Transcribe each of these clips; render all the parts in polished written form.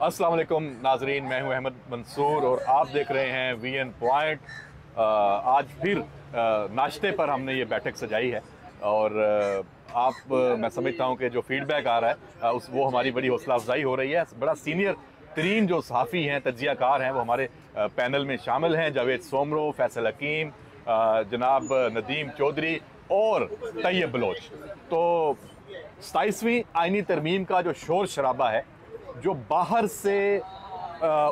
अस्सलाम वालेकुम नाजरीन, मैं हूं अहमद मंसूर और आप देख रहे हैं वीएन पॉइंट। आज फिर नाश्ते पर हमने ये बैठक सजाई है और मैं समझता हूं कि जो फीडबैक आ रहा है वो हमारी बड़ी हौसला अफजाई हो रही है। बड़ा सीनियर तरीन जो सहाफ़ी हैं, तज्ज़ियाकार हैं, वो हमारे पैनल में शामिल हैं। जावेद सोमरो, फैसल हकीम, जनाब नदीम चौधरी और तैयब बलोच। तो 27वीं आइनी तरमीम का जो शोर शराबा है, जो बाहर से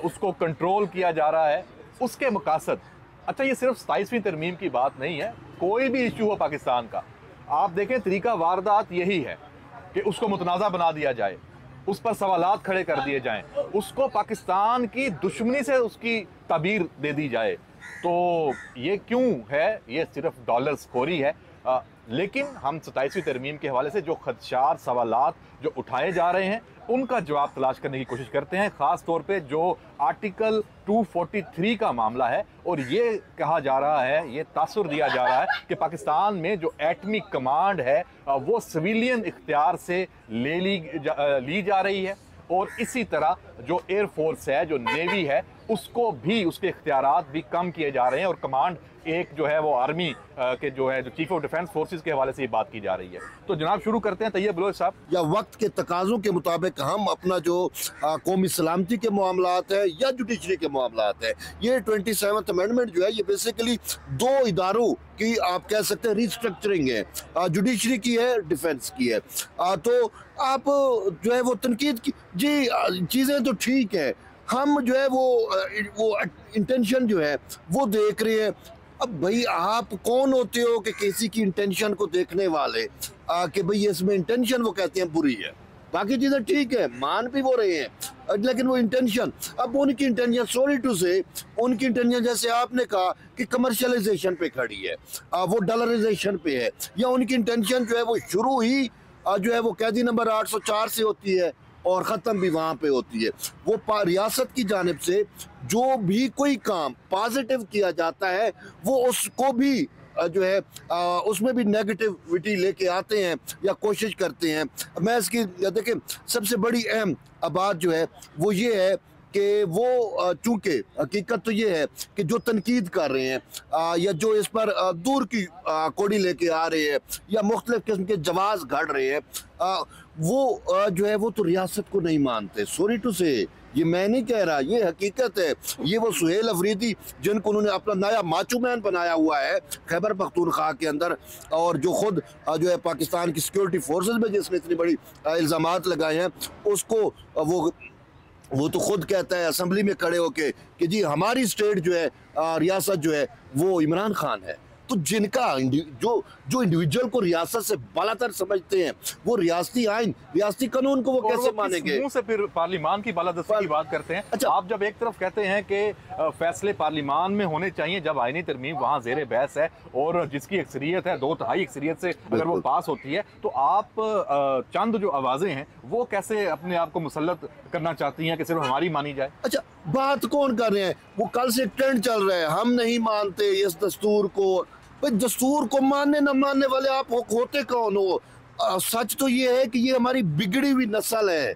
उसको कंट्रोल किया जा रहा है, उसके मकासद, अच्छा ये सिर्फ 27वीं तरमीम की बात नहीं है, कोई भी इशू हो पाकिस्तान का, आप देखें तरीका वारदात यही है कि उसको मुतनाज़ा बना दिया जाए, उस पर सवालात खड़े कर दिए जाएं, उसको पाकिस्तान की दुश्मनी से उसकी ताबीर दे दी जाए। तो ये क्यों है? ये सिर्फ डॉलर स्कोरी है। लेकिन हम 27वीं तरमीम के हवाले से जो खदशात, सवालात जो उठाए जा रहे हैं, उनका जवाब तलाश करने की कोशिश करते हैं। ख़ास तौर पे जो आर्टिकल 243 का मामला है, और ये कहा जा रहा है, ये तासुर दिया जा रहा है कि पाकिस्तान में जो एटमी कमांड है वो सिविलियन इख्तियार से ली जा रही है, और इसी तरह जो एयर फोर्स है, जो नेवी है, उसको भी, उसके इख्तियारात भी कम किए जा रहे हैं, और कमांड एक जो है वो आर्मी के जो है, जो चीफ ऑफ डिफेंस फोर्सेस के हवाले से ये बात की जा रही है। तो जनाब शुरू करते हैं तैयब बलोच साहब। या वक्त के तकाज़ों के मुताबिक हम अपना जो कौमी सलामती के मामलात है या जुडिशरी के मामलात है, ये 27th अमेंडमेंट जो है, ये बेसिकली दो इदारों की आप कह सकते हैं रिस्ट्रक्चरिंग है, जुडिशरी की है, डिफेंस की है। तो आप जो है वो तनकीद की जी, चीज़ें तो ठीक है, हम जो है वो इंटेंशन जो है वो देख रहे हैं। अब भाई आप कौन होते हो कि किसी की इंटेंशन को देखने वाले, कि भाई इसमें इंटेंशन वो कहते हैं बुरी है, बाकी चीज़ें ठीक है, मान भी वो रहे हैं, लेकिन वो इंटेंशन, अब उनकी इंटेंशन, सॉरी टू से, उनकी इंटेंशन जैसे आपने कहा कि कमर्शलाइजेशन पे खड़ी है, वो डॉलराइजेशन पे है, या उनकी इंटेंशन जो है वो शुरू ही जो है वो कैदी नंबर 804 से होती है और ख़त्म भी वहाँ पे होती है। वो रियासत की जानिब से जो भी कोई काम पॉजिटिव किया जाता है, वो उसको भी जो है उसमें भी नेगेटिविटी लेके आते हैं या कोशिश करते हैं। मैं इसकी देखिए सबसे बड़ी अहम बात जो है वो ये है कि वो चूँकि हकीकत तो ये है कि जो तनकीद कर रहे हैं या जो इस पर दूर की कोड़ी लेके आ रहे हैं या मुख्तलिफ किस्म के जवाब घड़ रहे हैं, वो जो है वो तो रियासत को नहीं मानते। सॉरी टू से, ये मैं नहीं कह रहा, ये हकीकत है। ये वो सुहेल अफरीदी जिनको उन्होंने अपना नया माचूमैन बनाया हुआ है खैबर पख्तूनख्वा के अंदर, और जो खुद जो है पाकिस्तान की सिक्योरिटी फोर्सेस में जिसने इतनी बड़ी इल्ज़ामात लगाए हैं, उसको वो तो खुद कहता है असम्बली में खड़े होके कि जी हमारी स्टेट जो है, रियासत जो है वो इमरान खान है। तो जिनका जो इंडिविजुअल को रियासत से बालातर समझते हैं, वो रियासती आइन, रियासती कानून को वो कैसे मानेंगे? मुंह से फिर पार्लिमान की बालादस्ती की बात करते हैं। अच्छा, आप जब एक तरफ कहते हैं कि फैसले पार्लिमान में होने चाहिए, जब आईनी तरमीम वहाँ जेर बहस है और जिसकी अक्सरियत है 2/3 अक्सरियत से अगर वो पास होती है, तो आप चंद जो आवाजें हैं वो कैसे अपने आप को मुसल्लत करना चाहती हैं कि सिर्फ हमारी मानी जाए? अच्छा, बात कौन कर रहे हैं? वो कल से ट्रेंड चल रहा है, हम नहीं मानते इस दस्तूर को। भाई दस्तूर को मानने न मानने वाले आप होते कौन हो? सच तो ये है कि ये हमारी बिगड़ी हुई नस्ल है।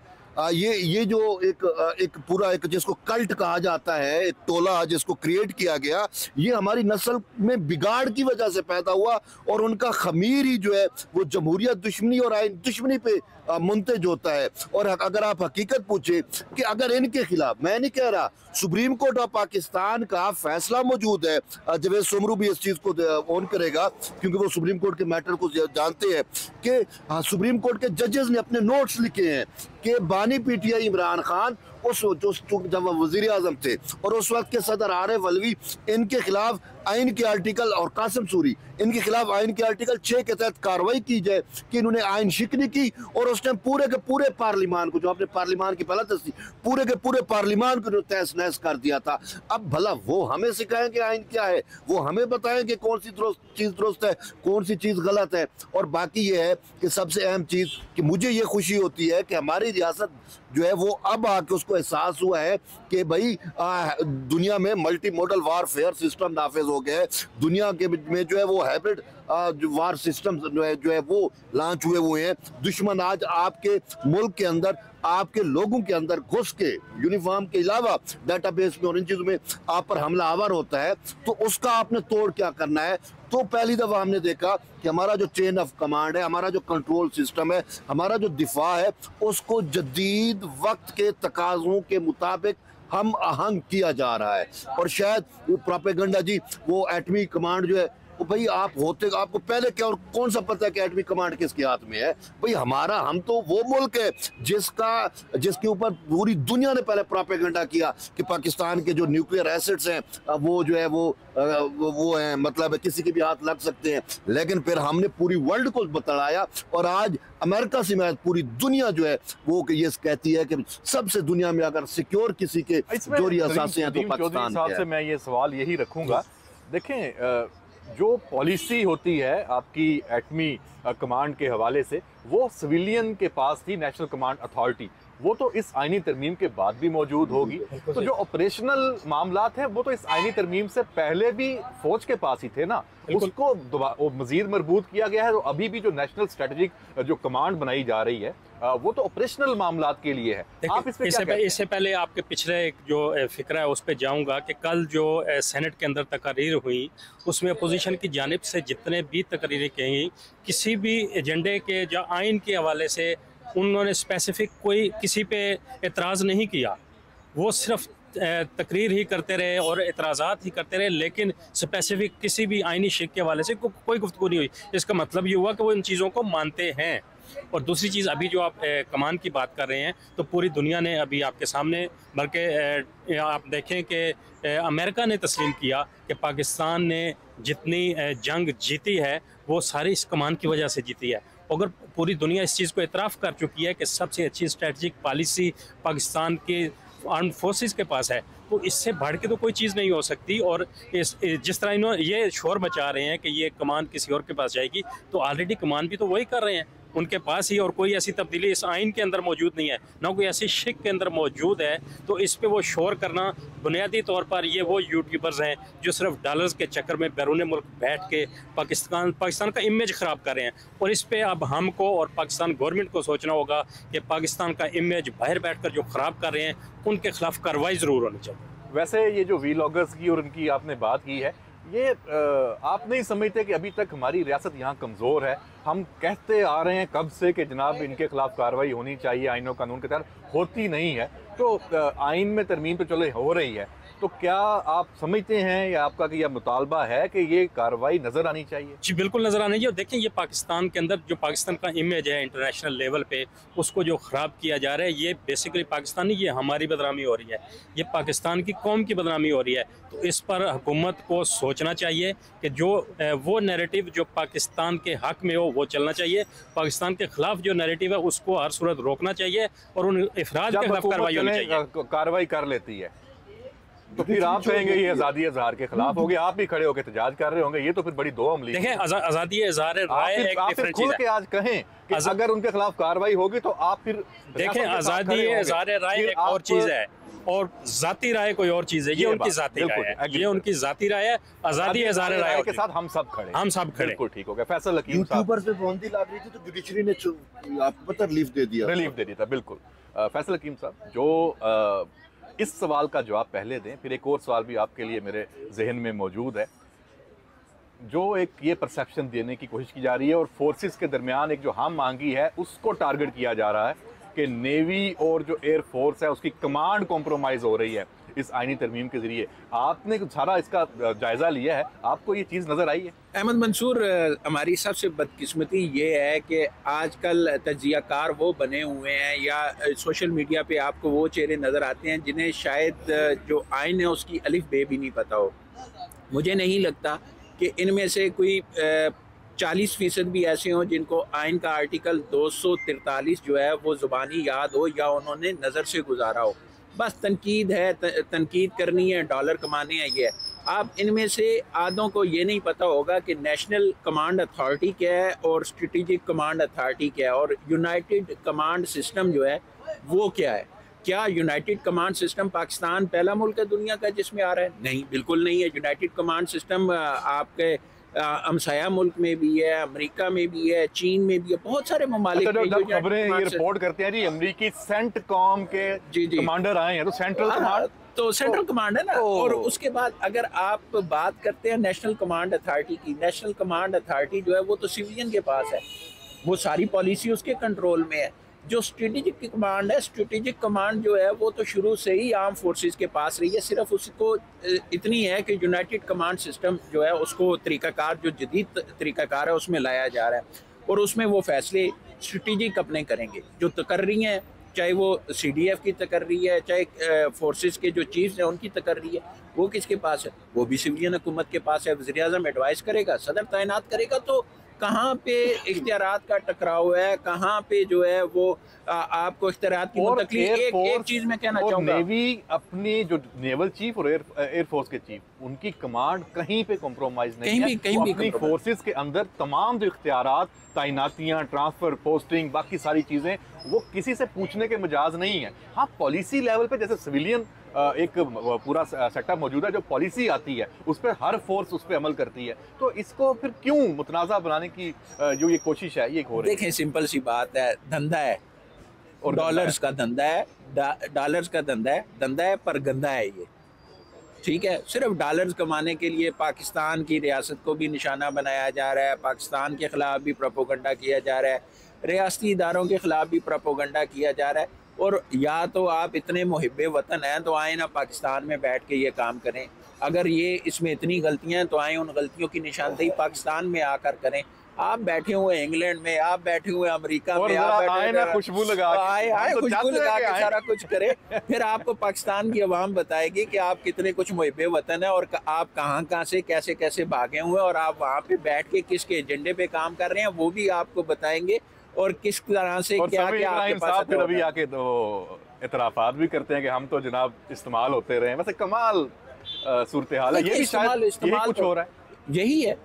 ये जो एक पूरा एक जिसको कल्ट कहा जाता है, एक टोला जिसको क्रिएट किया गया, ये हमारी नस्ल में बिगाड़ की वजह से पैदा हुआ, और उनका खमीर ही जो है वो जमहूरियत दुश्मनी और आइन दुश्मनी पे मुंतज होता है। और अगर आप हकीकत पूछे कि अगर इनके खिलाफ, मैं नहीं कह रहा, सुप्रीम कोर्ट ऑफ पाकिस्तान का फैसला मौजूद है, जावेद सोमरू भी इस चीज़ को ऑन करेगा क्योंकि वो सुप्रीम कोर्ट के मैटर को जानते हैं कि सुप्रीम कोर्ट के जजेस ने अपने नोट्स लिखे हैं कि बानी पीटीआई इमरान खान जब वजीर आजम थे और उस वक्त के सदर आरिफ अलवी, इनके खिलाफ आइन के आर्टिकल, और कासिम सूरी, इनके खिलाफ आइन के आर्टिकल 6 के तहत कार्रवाई की जाए कि इन्होंने आइन शिकनी की, और उसने पूरे के पूरे पार्लिमान को, जो अपने पार्लिमान की पलट थी, पूरे के पूरे पार्लिमान को तहस नहस कर दिया था। अब भला वो हमें सिखाएं कि आइन क्या है, वो हमें बताएं कि कौन सी चीज़ दुरुस्त है, कौन सी चीज़ गलत है। और बाकी ये है कि सबसे अहम चीज़ कि मुझे ये खुशी होती है कि हमारी रियासत जो है वो अब आके उसको एहसास हुआ है कि भाई दुनिया में मल्टी मॉडल वारफेयर सिस्टम नाफिज हो गए, दुनिया के में जो है वो हाइब्रिड वार सिस्टम जो है वो लॉन्च हुए हैं। दुश्मन आज आपके मुल्क के अंदर आपके लोगों के अंदर घुस के यूनिफॉर्म के अलावा डेटाबेस में और इन चीज़ों में आप पर हमलावर होता है, तो उसका आपने तोड़ क्या करना है। तो पहली दफ़ा हमने देखा कि हमारा जो चेन ऑफ कमांड है, हमारा जो कंट्रोल सिस्टम है, हमारा जो दिफा है, उसको जदीद वक्त के तकाज़ों के मुताबिक हम आहंग किया जा रहा है। और शायद वो प्रोपेगेंडा जी, वो एटमी कमांड जो है, वो भाई आप होते, आपको पहले क्या और कौन सा पता है कि एटमी कमांड किसके हाथ में है। भाई हम तो वो मुल्क है जिसके ऊपर पूरी दुनिया ने पहले प्रोपेगेंडा किया कि पाकिस्तान के जो न्यूक्लियर एसेट्स हैं वो जो है वो हैं, मतलब किसी के भी हाथ लग सकते हैं। लेकिन फिर हमने पूरी वर्ल्ड को बतलाया, और आज अमेरिका से मैं पूरी दुनिया जो है वो ये कहती है कि सबसे दुनिया में अगर सिक्योर किसी के जोरी असासे हैं तो पाकिस्तान साहब से मैं ये सवाल यही रखूंगा। देखें, जो पॉलिसी होती है आपकी एटमी कमांड के हवाले से, वो सिविलियन के पास थी, नेशनल कमांड अथॉरिटी, वो तो इस आईनी तरमीम के बाद भी मौजूद होगी। तो जो ऑपरेशनल मामलात हैं वो तो इस आईनी तरमीम से पहले भी फौज के पास ही थे ना, उसको मजीद मजबूत किया गया है। तो अभी भी जो नेशनल स्ट्रेटेजिक जो कमांड बनाई जा रही है वो तो ऑपरेशनल मामलात के लिए है। आप इससे पहले आपके पिछले एक जो फिक्र है उस पर जाऊंगा कि कल जो सेनेट के अंदर तकरीर हुई, उसमें अपोजिशन की जानिब से जितने भी तकरीरें कही, किसी भी एजेंडे के या आइन के हवाले से उन्होंने स्पेसिफिक कोई किसी पे एतराज़ नहीं किया। वो सिर्फ तकरीर ही करते रहे और एतराज़ात ही करते रहे, लेकिन स्पेसिफिक किसी भी आइनी शिक के हवाले से कोई गुफ्तगू नहीं हुई। इसका मतलब ये हुआ कि वो इन चीज़ों को मानते हैं। और दूसरी चीज़, अभी जो आप कमान की बात कर रहे हैं, तो पूरी दुनिया ने अभी आपके सामने, बल्कि आप देखें कि अमेरिका ने तस्लीम किया कि पाकिस्तान ने जितनी जंग जीती है वो सारी इस कमान की वजह से जीती है। अगर पूरी दुनिया इस चीज़ को इतराफ़ कर चुकी है कि सबसे अच्छी स्ट्रेटजिक पॉलिसी पाकिस्तान के आर्म फोर्सेस के पास है, तो इससे बढ़ के तो कोई चीज़ नहीं हो सकती। और जिस तरह इन्होंने ये शोर मचा रहे हैं कि ये कमान किसी और के पास जाएगी, तो ऑलरेडी कमान भी तो वही कर रहे हैं उनके पास ही, और कोई ऐसी तब्दीली इस आइन के अंदर मौजूद नहीं है, ना कोई ऐसी शिक के अंदर मौजूद है। तो इस पे वो शोर करना, बुनियादी तौर पर ये वो यूट्यूबर्स हैं जो सिर्फ डॉलर्स के चक्कर में बैरून मुल्क बैठ के पाकिस्तान का इमेज ख़राब कर रहे हैं। और इस पे अब हमको और पाकिस्तान गवर्नमेंट को सोचना होगा कि पाकिस्तान का इमेज बाहर बैठ कर जो ख़राब कर रहे हैं उनके खिलाफ कार्रवाई ज़रूर होनी चाहिए। वैसे ये जो वीलॉगर्स की और उनकी आपने बात की है, ये आप नहीं समझते कि अभी तक हमारी रियासत यहाँ कमज़ोर है? हम कहते आ रहे हैं कब से कि जनाब इनके खिलाफ कार्रवाई होनी चाहिए, आइन और कानून के तहत, होती नहीं है। तो आइन में तरमीम तो चलो हो रही है, तो क्या आप समझते हैं या आपका कि यह मुतालबा है कि ये कार्रवाई नज़र आनी चाहिए? जी बिल्कुल नज़र आनी चाहिए। देखें, ये पाकिस्तान के अंदर जो पाकिस्तान का इमेज है इंटरनेशनल लेवल पे, उसको जो ख़राब किया जा रहा है, ये बेसिकली पाकिस्तान नहीं, ये हमारी बदनामी हो रही है, ये पाकिस्तान की कौम की बदनामी हो रही है। तो इस पर हुकूमत को सोचना चाहिए कि जो वो नैरेटिव जो पाकिस्तान के हक़ में हो वो चलना चाहिए, पाकिस्तान के ख़िलाफ़ जो नैरेटिव है उसको हर सूरत रोकना चाहिए और उन अफराद के खिलाफ कार्रवाई होनी चाहिए। कार्रवाई कर लेती है तो फिर आप कहेंगे ये आज़ादी इज़हार के खिलाफ हो गया, आप भी खड़े होकर एहतजाज कर रहे होंगे, ये तो फिर बड़ी दो अमली। देखें, आज़ादी इज़हार राय एक डिफरेंट चीज़ है। के आज कहें कि अगर उनके खिलाफ कार्रवाई होगी तो आप फिर देखें, आज़ादी इज़हार राय एक और चीज़ है और ज़ाती राय कोई और चीज़ है। ये उनकी ज़ाती राय है, ये उनकी ज़ाती राय है। आज़ादी इज़हार राय के साथ हम सब खड़े, बिल्कुल ठीक हो गया। फैसल हकीम साहब यूट्यूबर पे बंदी लग रही थी तो जुडिशरी ने आपको पता रिलीफ दे दिया था। बिल्कुल। फैसल हकीम साहब, जो इस सवाल का जवाब पहले दें, फिर एक और सवाल भी आपके लिए मेरे जहन में मौजूद है। जो एक ये परसेप्शन देने की कोशिश की जा रही है और फोर्सेस के दरमियान एक जो हम मांगी है उसको टारगेट किया जा रहा है कि नेवी और जो एयर फोर्स है उसकी कमांड कॉम्प्रोमाइज़ हो रही है इस आइनी तरमीम के ज़रिए। आपने सारा इसका जायज़ा लिया है, आपको ये चीज़ नज़र आई है? अहमद मंसूर, हमारी सबसे बदकिस्मती ये है कि आजकल तज्जियाकार वो बने हुए हैं या सोशल मीडिया पे आपको वो चेहरे नज़र आते हैं जिन्हें शायद जो आइन है उसकी अलिफ बे भी नहीं पता हो। मुझे नहीं लगता कि इनमें से कोई 40% भी ऐसे हों जिनको आइन का आर्टिकल 243 जो है वो ज़ुबानी याद हो या उन्होंने नज़र से गुजारा हो। बस तनकीद है, तनकीद करनी है, डॉलर कमाने हैं। ये आप इनमें से आधों को ये नहीं पता होगा कि नेशनल कमांड अथॉरिटी क्या है और स्ट्रेटेजिक कमांड अथॉरिटी क्या है और यूनाइटेड कमांड सिस्टम जो है वो क्या है। क्या यूनाइटेड कमांड सिस्टम पाकिस्तान पहला मुल्क है दुनिया का जिसमें आ रहा है? नहीं, बिल्कुल नहीं है। यूनाइटेड कमांड सिस्टम आपके हमसाया मुल्क में भी है, अमेरिका में भी है, चीन में भी है, बहुत सारे ममालिक अच्छा, में जब खबरें ये रिपोर्ट करते हैं जी अमेरिकी सेंटकॉम के जी। कमांडर आए हैं, तो सेंट्रल कमांड तो सेंट्रल कमांड है ना। और उसके बाद अगर आप बात करते हैं नेशनल कमांड अथॉरिटी की, नेशनल कमांड अथॉरिटी जो है वो तो सिविलियन के पास है, वो सारी पॉलिसी उसके कंट्रोल में है। जो स्ट्रेटेजिक कमांड है, स्ट्रेटेजिक कमांड जो है वो तो शुरू से ही आर्म फोर्सेस के पास रही है। सिर्फ उसको इतनी है कि यूनाइटेड कमांड सिस्टम जो है उसको तरीकाकार, जो जदीद तरीकाकार है उसमें लाया जा रहा है और उसमें वो फैसले स्ट्रेटेजिक अपने करेंगे। जो तकर्री हैं, चाहे वो CDF की तकर्री है, चाहे फोर्सेस के जो चीफ्स हैं उनकी तकर्री है, वो किसके पास है? वो भी सिविलियन हुकूमत के पास है। वज़ीर-ए-आज़म एडवाइस करेगा, सदर तैनात करेगा। तो कहाँ पे इख्तियारात का टकराव है, कहाँ पे जो है वो आपको इख्तियारात की तकलीफ। एक चीज मैं कहना चाहूँगा, नेवी अपनी जो नेवल चीफ और एयरफोर्स के चीफ, उनकी कमांड कहीं पे कॉम्प्रोमाइज नहीं है। कहीं भी अपनी फोर्सेस के अंदर तमाम जो इख्तियारात, तैनातियां, ट्रांसफर, पोस्टिंग, बाकी सारी चीजें वो किसी से पूछने के मिजाज नहीं है। हाँ, पॉलिसी लेवल पे जैसे सिविलियन एक पूरा सेटअप मौजूद है, जो पॉलिसी आती है उस पर हर फोर्स उस पर अमल करती है। तो इसको फिर क्यों मुतनाज़ा बनाने की जो ये कोशिश है ये हो रही है? देखें, सिंपल सी बात है, धंधा है और डॉलर्स का धंधा है, डॉलर्स का धंधा है पर गंदा है ये, ठीक है। सिर्फ डॉलर्स कमाने के लिए पाकिस्तान की रियासत को भी निशाना बनाया जा रहा है, पाकिस्तान के ख़िलाफ़ भी प्रोपोगंडा किया जा रहा है, रियासती इदारों के ख़िलाफ़ भी प्रोपोगंडा किया जा रहा है। और या तो आप इतने मुहिब्बे वतन हैं तो आए ना पाकिस्तान में बैठ के ये काम करें, अगर ये इसमें इतनी गलतियां हैं तो आए उन गलतियों की निशानदेही पाकिस्तान में आकर करें। आप बैठे हुए इंग्लैंड में, आप बैठे हुए अमेरिका में, आप बैठे खुशबू लगा खुशबू लगा के सारा कुछ करें, फिर आपको पाकिस्तान की अवाम बताएगी कि आप कितने कुछ मुहिब्बे वतन है और आप कहाँ से कैसे कैसे भागे हुए हैं और आप वहाँ पे बैठ के किसके एजेंडे पे काम कर रहे हैं वो भी आपको बताएंगे और किस तरह से क्या क्या आपके पास फिर अभी आके तो इतराफात भी करते हैं कि हम तो जनाब इस्तेमाल होते रहे। वैसे कमाल सूरत हाल है, ये भी शायद यही कुछ हो रहा है। यही है,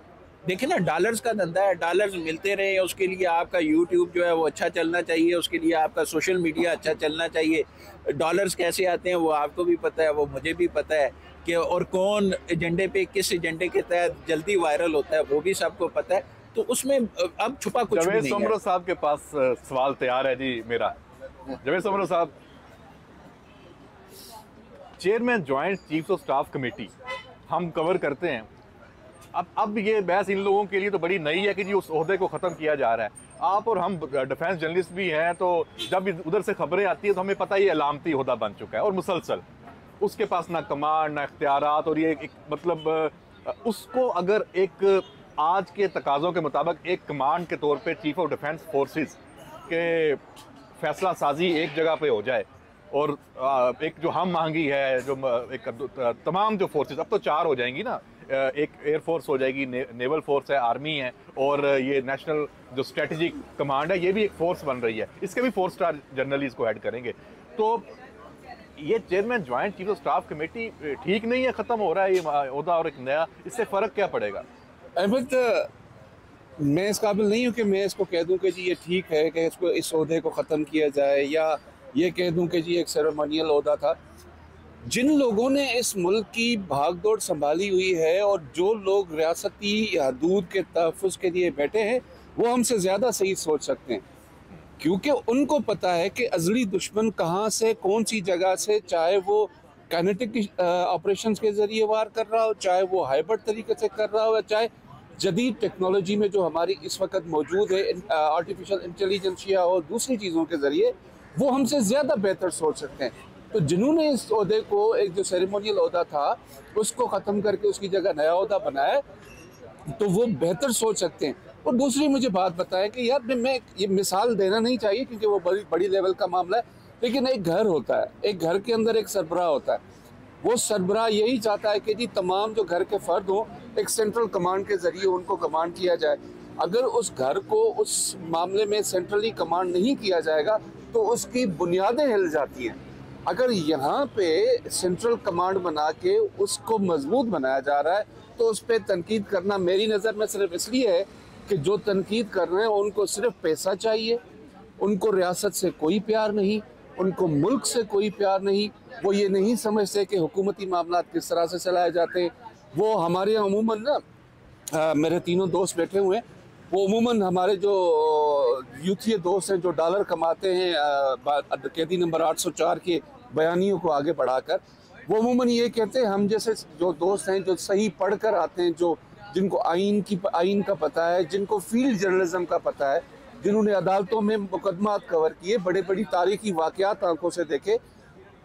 देखिए ना, डॉलर्स का धंधा है, डॉलर्स मिलते रहे, उसके लिए आपका यूट्यूब जो है वो अच्छा चलना चाहिए, उसके लिए आपका सोशल मीडिया अच्छा चलना चाहिए। डॉलर्स कैसे आते हैं वो आपको भी पता है, वो मुझे भी पता है कि और कौन एजेंडे पे, किस एजेंडे के तहत जल्दी वायरल होता है वो भी सबको पता है। तो उसमें अब छुपा कुछ भी नहीं है। समरो साहब के पास सवाल तैयार है जी मेरा। जवेद समरो साहब, chairman joint chiefs of staff committee हम कवर करते हैं। अब ये बहस इन लोगों के लिए तो बड़ी नई है कि जी उस ओहदे को ख़त्म किया जा रहा है। आप और हम डिफेंस जर्नलिस्ट भी हैं, तो जब उधर से खबरें आती है तो हमें पता ही अलामती ओहदा बन चुका है और मुसलसल उसके पास ना कमांड ना इख्तियारात। और ये एक मतलब उसको अगर एक आज के तकाज़ों के मुताबिक एक कमांड के तौर पे चीफ ऑफ डिफेंस फोर्सेस के फैसला साजी एक जगह पे हो जाए और एक जो हम मांगी है, जो एक तमाम जो फोर्सेस, अब तो 4 हो जाएंगी ना, एक एयरफोर्स हो जाएगी, नेवल फोर्स है, आर्मी है और ये नेशनल जो स्ट्रेटेजिक कमांड है ये भी एक फोर्स बन रही है। इसके भी 4 स्टार जनरल इसको ऐड करेंगे। तो ये chairman joint chief of staff committee ठीक नहीं है, ख़त्म हो रहा है ये ओहदा और एक नया, इससे फ़र्क क्या पड़ेगा? अहमद, मैं इस काबिल नहीं हूँ कि मैं इसको कह दूँ कि जी ये ठीक है कि इसको इस ओहदे को ख़त्म किया जाए, या ये कह दूँ कि जी एक सेरेमोनियल ओहदा था। जिन लोगों ने इस मुल्क की भागदौड़ संभाली हुई है और जो लोग रियासती हदूद के तहफ़्फ़ुज़ के लिए बैठे हैं वो हमसे ज़्यादा सही सोच सकते हैं, क्योंकि उनको पता है कि अज़ली दुश्मन कहाँ से, कौन सी जगह से, चाहे वो काइनेटिक ऑपरेशंस के ज़रिए वार कर रहा हो, चाहे वो हाइब्रिड तरीके से कर रहा हो, चाहे जदीद टेक्नोलॉजी में जो हमारी इस वक्त मौजूद है, आर्टिफिशियल इंटेलिजेंस या और दूसरी चीज़ों के ज़रिए, वो हमसे ज़्यादा बेहतर सोच सकते हैं। तो जिन्होंने इस ओहदे को, एक जो सेरेमोनियल ओहदा था उसको ख़त्म करके उसकी जगह नया ओहदा बनाया, तो वो बेहतर सोच सकते हैं। और दूसरी मुझे बात बताएं कि यार मैं ये मिसाल देना नहीं चाहिए क्योंकि वो बड़ी लेवल का मामला है, लेकिन एक घर होता है, एक घर के अंदर एक सरबराह होता है। वो सरबराह यही चाहता है कि जी तमाम जो घर के फ़र्द हों एक सेंट्रल कमांड के ज़रिए उनको कमांड किया जाए। अगर उस घर को उस मामले में सेंट्रली कमांड नहीं किया जाएगा तो उसकी बुनियादें हिल जाती हैं। अगर यहाँ पे सेंट्रल कमांड बना के उसको मजबूत बनाया जा रहा है तो उस पर तनकीद करना मेरी नज़र में सिर्फ इसलिए है कि जो तनकीद कर रहे हैं उनको सिर्फ पैसा चाहिए, उनको रियासत से कोई प्यार नहीं, उनको मुल्क से कोई प्यार नहीं। वो ये नहीं समझते कि हुकूमती मामला किस तरह से चलाए जाते हैं। वो हमारे यहाँ अमूमन ना मेरे तीनों दोस्त बैठे हुए हैं, वो अमूमन हमारे जो यूथीय दोस्त हैं जो डॉलर कमाते हैं कैदी नंबर 804 के बयानियों को आगे बढ़ाकर, वो अमूमन ये कहते हैं हम जैसे जो दोस्त हैं जो सही पढ़ कर आते हैं, जो जिनको आइन का पता है, जिनको फील्ड जर्नलिज्म का पता है, जिन्होंने अदालतों में मुकदमात कवर किए, बड़े बड़ी तारीखी वाक़यात आंखों से देखे,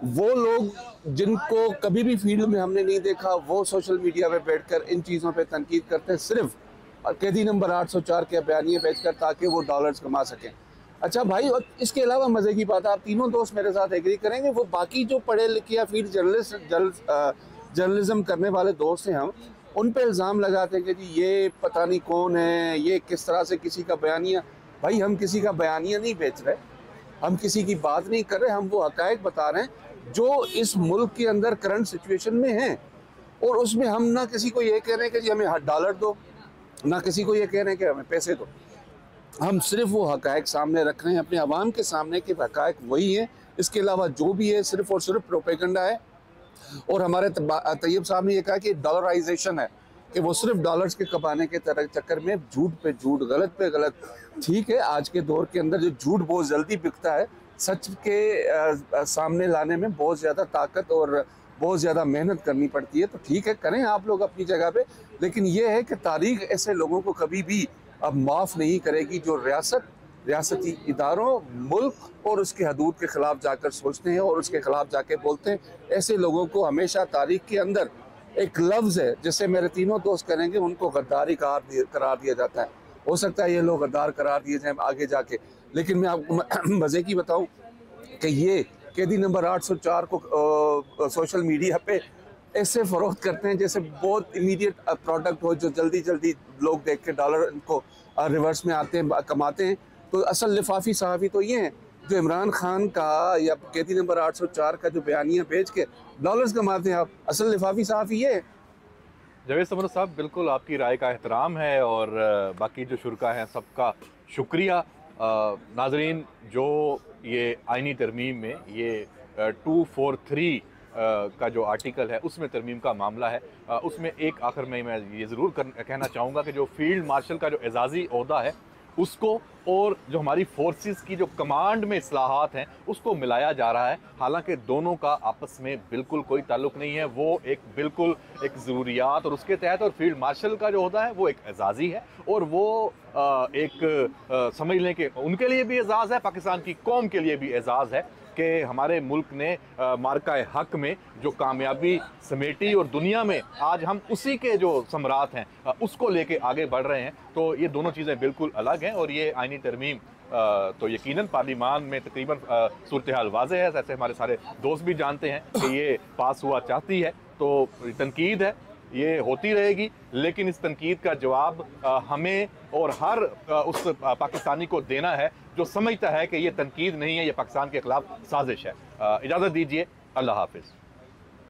वो लोग जिनको कभी भी फील्ड में हमने नहीं देखा, वो सोशल मीडिया पे बैठकर इन चीज़ों पे तनकीद करते हैं सिर्फ कैदी नंबर 804 के बयानिए बेचकर, ताकि वो डॉलर्स कमा सकें। अच्छा भाई, और इसके अलावा मज़े की बात, आप तीनों दोस्त मेरे साथ एग्री करेंगे, वो बाकी जो पढ़े लिखे या फील्ड जर्नलिज्म करने वाले दोस्त हैं, हम उन पे इल्ज़ाम लगाते हैं कि जी ये पता नहीं कौन है, ये किस तरह से किसी का बयानिया। भाई हम किसी का बयानिया नहीं बेच रहे, हम किसी की बात नहीं कर रहे, हम वो हक़ाइक़ बता रहे हैं जो इस मुल्क के अंदर करंट सिचुएशन में हैं। और उसमें हम ना किसी को ये कह रहे हैं कि जी हमें डॉलर दो, ना किसी को ये कह रहे हैं कि हमें पैसे दो। हम सिर्फ वो हक़ाइक़ सामने रख रहे हैं अपने अवाम के सामने कि हक़ाइक़ वही हैं, इसके अलावा जो भी है सिर्फ और सिर्फ प्रोपेगेंडा है। और हमारे तैयब साहब ने ये कहा कि डॉलराइजेशन है, कि वो सिर्फ डॉलर्स के कमाने के चक्कर में झूठ पे झूठ, गलत पे गलत। ठीक है, आज के दौर के अंदर जो झूठ बहुत जल्दी बिकता है, सच के सामने लाने में बहुत ज़्यादा ताकत और बहुत ज़्यादा मेहनत करनी पड़ती है। तो ठीक है, करें आप लोग अपनी जगह पे, लेकिन ये है कि तारीख ऐसे लोगों को कभी भी अब माफ़ नहीं करेगी जो रियासती इदारों, मुल्क और उसके हदूद के ख़िलाफ़ जाकर सोचते हैं और उसके ख़िलाफ़ जाके बोलते हैं। ऐसे लोगों को हमेशा तारीख के अंदर एक लफ्ज़ है जिससे मेरे तीनों दोस्त करेंगे, उनको गद्दारी करार दिया जाता है। हो सकता है ये लोग गद्दार करार दिए जाएँ आगे जाके, लेकिन मैं आपको मज़े की बताऊँ कि ये कैदी नंबर 804 को सोशल मीडिया पे ऐसे फ़रोख्त करते हैं जैसे बहुत इमीडिएट प्रोडक्ट हो, जो जल्दी जल्दी लोग देख के डॉलर इनको रिवर्स में आते हैं, कमाते हैं। तो असल लिफाफी सहाफ़ी तो ये हैं जो इमरान खान का या कैदी नंबर 804 का जो बयानिया बेच के डॉलर्स कमाते हैं। आप असल लिफाफी सहाफ़ी ये है। जावेद समर साहब, बिल्कुल आपकी राय का एहतराम है और बाकी जो शुरका हैं सबका शुक्रिया। नाजरीन, जो ये आइनी तरमीम में ये 243 का जो आर्टिकल है उसमें तरमीम का मामला है, उसमें एक आखिर में मैं ये ज़रूर कहना चाहूँगा कि जो फील्ड मार्शल का जो एजाज़ी ओहदा है उसको और जो हमारी फोर्सेस की जो कमांड में इस्लाहात हैं उसको मिलाया जा रहा है। हालांकि दोनों का आपस में बिल्कुल कोई ताल्लुक़ नहीं है, वो एक बिल्कुल एक ज़रूरियात और उसके तहत, और फील्ड मार्शल का जो होता है वो एक एजाज़ी है और वो एक समझ लें कि उनके लिए भी एजाज़ है, पाकिस्तान की कौम के लिए भी एजाज़ है कि हमारे मुल्क ने मार्का हक में जो कामयाबी समेटी और दुनिया में आज हम उसी के जो सम्राट हैं उसको लेके आगे बढ़ रहे हैं। तो ये दोनों चीज़ें बिल्कुल अलग हैं और ये आइनी तरमीम तो यकीनन पार्लिमान में तकरीबन सूरत हाल वाज़ेह है, ऐसे हमारे सारे दोस्त भी जानते हैं कि ये पास हुआ चाहती है। तो तनकीद है, ये होती रहेगी, लेकिन इस तनकीद का जवाब हमें और हर उस पाकिस्तानी को देना है जो समझता है कि ये तनकीद नहीं है, ये पाकिस्तान के खिलाफ साजिश है। इजाज़त दीजिए, अल्लाह हाफिज़।